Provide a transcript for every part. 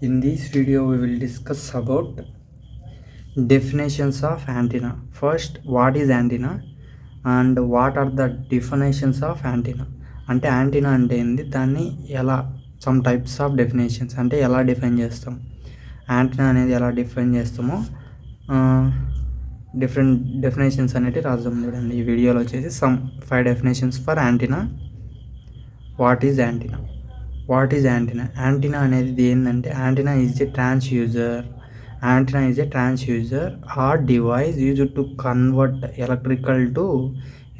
In this video, we will discuss about definitions of antenna. First, what is antenna and what are the definitions of antenna? అంటే antenna అంటే ఏంది, దాన్ని ఎలా some types of definitions అంటే ఎలా define చేస్తాం, antenna అనేది ఎలా డిఫైన్ చేస్తామో డిఫరెంట్ డెఫినేషన్స్ అనేవి రాద్దాం. చూడండి ఈ వీడియోలో వచ్చేసి some 5 definitions for antenna. What is antenna? What is antenna? Antenna అనేది ఏంటంటే antenna is a transducer. Antenna is a transducer or device used to convert electrical to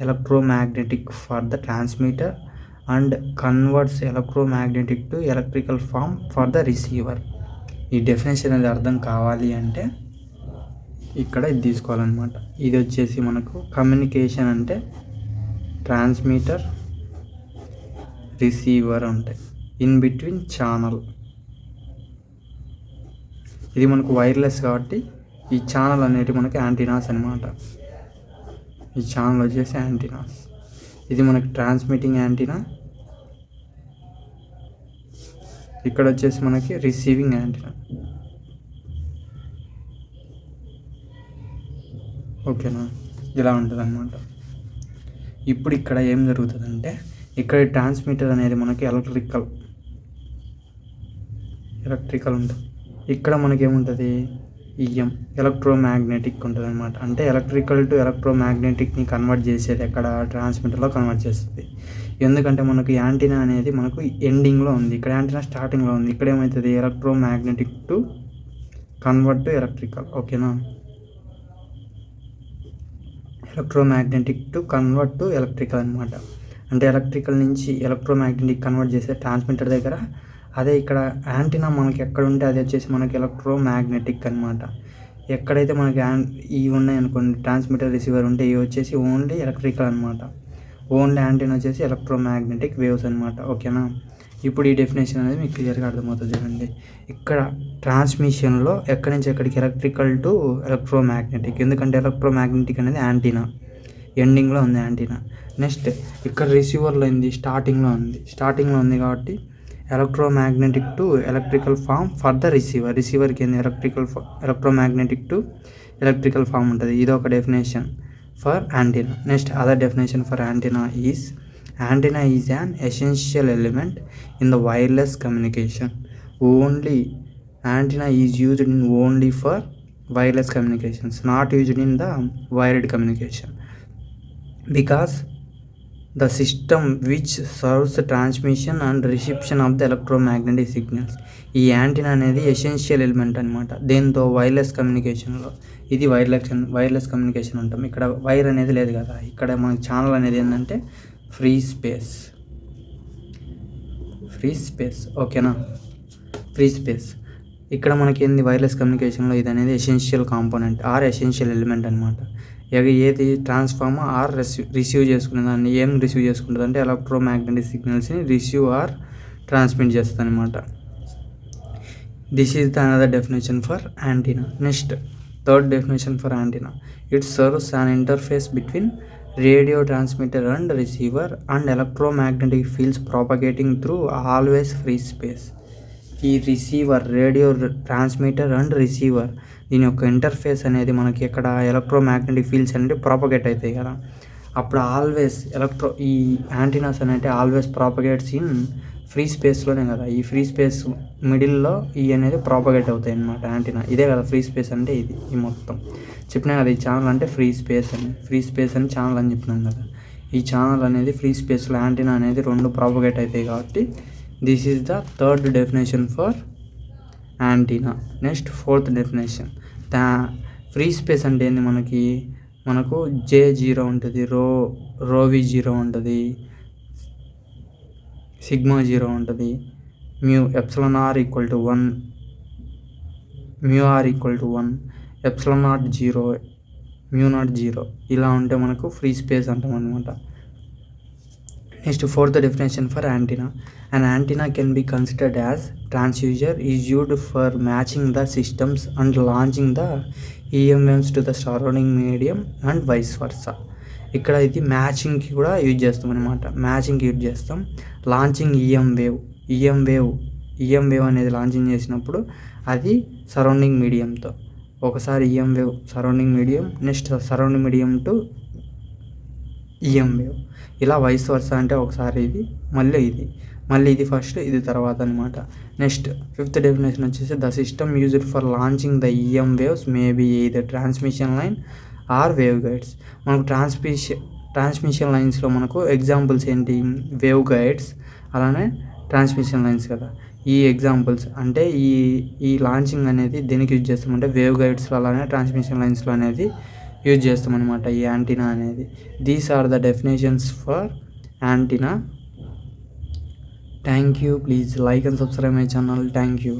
electromagnetic for the transmitter and converts electromagnetic to electrical form for the receiver. ఈ definition అనేది అర్థం కావాలి అంటే ఇక్కడ ఇది తీసుకోవాలన్నమాట. ఇది వచ్చేసి మనకు కమ్యూనికేషన్ అంటే ట్రాన్స్మిటర్ రిసీవర్ ఉంటాయి, ఇన్ బిట్వీన్ ఛానల్. ఇది మనకు వైర్లెస్ కాబట్టి ఈ ఛానల్ అనేవి మనకి యాంటీనాస్ అనమాట. ఈ ఛానల్ వచ్చేసి యాంటీనాస్. ఇది మనకి ట్రాన్స్మిటింగ్ యాంటీనా, ఇక్కడ వచ్చేసి మనకి రిసీవింగ్ యాంటీనా. ఓకేనా, ఇలా ఉంటుంది అనమాట. ఇప్పుడు ఇక్కడ ఏం జరుగుతుందంటే ఇక్కడ ట్రాన్స్మిటర్ అనేది మనకి ఎలక్ట్రికల్ ఉంటుంది. ఇక్కడ మనకేముంటుంది, ఎలక్ట్రోమ్యాగ్నెటిక్ ఉంటుంది అనమాట. అంటే ఎలక్ట్రికల్ టు ఎలక్ట్రోమ్యాగ్నెటిక్ని కన్వర్ట్ చేసేది ఎక్కడ, ట్రాన్స్మిటర్లో కన్వర్ట్ చేస్తుంది. ఎందుకంటే మనకు యాంటీనా అనేది మనకు ఎండింగ్లో ఉంది, ఇక్కడ యాంటీనా స్టార్టింగ్లో ఉంది. ఇక్కడ ఏమవుతుంది, electromagnetic to convert to electrical. ఓకేనా, electromagnetic to convert to electrical అనమాట. అంటే ఎలక్ట్రికల్ నుంచి ఎలక్ట్రోమ్యాగ్నెటిక్ కన్వర్ట్ చేసే ట్రాన్స్మిటర్ దగ్గర. అదే ఇక్కడ యాంటీనా మనకి ఎక్కడ ఉంటే అది వచ్చేసి మనకి ఎలక్ట్రోమ్యాగ్నెటిక్ అనమాట. ఎక్కడైతే మనకి ఇవి ఉన్నాయనుకోండి, ట్రాన్స్మిటర్ రిసీవర్ ఉంటే ఇవి వచ్చేసి ఓన్లీ ఎలక్ట్రికల్ అనమాట. ఓన్లీ యాంటీనా వచ్చేసి ఎలక్ట్రోమ్యాగ్నెటిక్ వేవ్స్ అనమాట. ఓకేనా, ఇప్పుడు ఈ డెఫినేషన్ అనేది మీకు క్లియర్గా అర్థమవుతుంది. చూడండి ఇక్కడ ట్రాన్స్మిషన్లో ఎక్కడి నుంచి ఎక్కడికి ఎలక్ట్రికల్ టు ఎలక్ట్రోమ్యాగ్నెటిక్. ఎందుకంటే ఎలక్ట్రోమ్యాగ్నెటిక్ అనేది యాంటీనా ఎండింగ్లో ఉంది యాంటీనా. నెక్స్ట్ ఇక్కడ రిసీవర్లో ఉంది, స్టార్టింగ్లో ఉంది కాబట్టి electromagnetic to electrical form for the receiver. రిసీవర్కి ఏంది ఎలక్ట్రోమ్యాగ్నెటిక్ టు ఎలక్ట్రికల్ ఫామ్ ఉంటుంది. ఇది ఒక definition for antenna. Next other definition for antenna is an essential element in the wireless communication. Only antenna is used in only for wireless communications, not used in the wired communication, because the system which serves the transmission and reception of the electromagnetic signals. ఈ antenna అనేది essential element అనమాట. దేంతో wireless కమ్యూనికేషన్లో. ఇది wireless communication అంటాం. ఇక్కడ wire అనేది లేదు కదా, ఇక్కడ మనకి ఛానల్ అనేది ఏంటంటే ఫ్రీ స్పేస్. ఓకేనా, ఫ్రీ స్పేస్. ఇక్కడ మనకి ఏంది వైర్లెస్ కమ్యూనికేషన్లో ఇది అనేది essential component are essential element అనమాట. ఏది ట్రాన్స్ఫార్మర్ ఆర్ రిసీవ్ చేసుకునే దాన్ని ఏం రిసీవ్ చేసుకుంటుంది అంటే ఎలక్ట్రోమ్యాగ్నెటిక్ సిగ్నల్స్ని రిసీవ్ ఆర్ ట్రాన్స్మిట్ చేస్తుంది అనమాట. This is the another definition for antenna. Next third definition for antenna. It serves an interface between radio transmitter and receiver and electromagnetic fields propagating through always free space. ఈ receiver, radio transmitter and receiver, దీని యొక్క interface అనేది మనకి ఎక్కడ electromagnetic fields అనేవి propagate అవుతాయి కదా, అప్పుడు ఆల్వేస్ ఈ యాంటీనాస్ అనేవి ఆల్వేస్ ప్రాపగేట్స్ ఇన్ ఫ్రీ స్పేస్లోనే కదా. ఈ ఫ్రీ స్పేస్ మిడిల్లో ఈ అనేది ప్రాపగేట్ అవుతాయి అన్నమాట యాంటీనా. ఇదే కదా ఫ్రీ స్పేస్ అంటే, ఇది ఈ మొత్తం చెప్పినా కదా. ఈ ఛానల్ అంటే ఫ్రీ స్పేస్ అని ఛానల్ అని చెప్పినాం కదా. ఈ ఛానల్ అనేది ఫ్రీ స్పేస్లో యాంటీనా అనేది రెండు ప్రాపగేట్ అవుతాయి కాబట్టి this is the third definition for antenna. Next fourth definition. Free space అంటే ఏంది, మనకు J0 ఉంటుంది, ρV 0 ఉంటుంది, సిగ్మా 0 ఉంటుంది, εr = 1, μr = 1, ε0 0, μ0 0. ఇలా ఉంటే మనకు ఫ్రీ స్పేస్ అంటాం అనమాట. Next fourth definition for antenna. An antenna can be considered as transducer is used for matching the systems and launching the EMMs to the surrounding medium and vice versa. ఇక్కడ ఇది మ్యాచింగ్కి కూడా use చేస్తాం అనమాట. Launching EM wave EM wave అనేది launching చేసినప్పుడు అది surrounding మీడియంతో, ఒకసారి EM wave surrounding medium, next surrounding medium to EM wave, ఇలా వైస్ వర్సా. అంటే ఒకసారి ఇది మళ్ళీ ఇది ఫస్ట్ ఇది తర్వాత అనమాట. నెక్స్ట్ ఫిఫ్త్ డెఫినేషన్ వచ్చేసి the system used for launching the EM waves may be either transmission line or wave guides. మనకు ట్రాన్స్మిషన్ లైన్స్లో మనకు ఎగ్జాంపుల్స్ ఏంటి, వేవ్ గైడ్స్ అలానే ట్రాన్స్మిషన్ లైన్స్ కదా. ఈ ఎగ్జాంపుల్స్ అంటే ఈ లాంచింగ్ అనేది దేనికి యూజ్ చేస్తామంటే వేవ్ గైడ్స్లో అలానే ట్రాన్స్మిషన్ లైన్స్లో అనేది యూజ్ చేస్తామన్నమాట ఈ యాంటీనా అనేది. These are the definitions for antenna. Thank you. Please like and subscribe my channel. Thank you.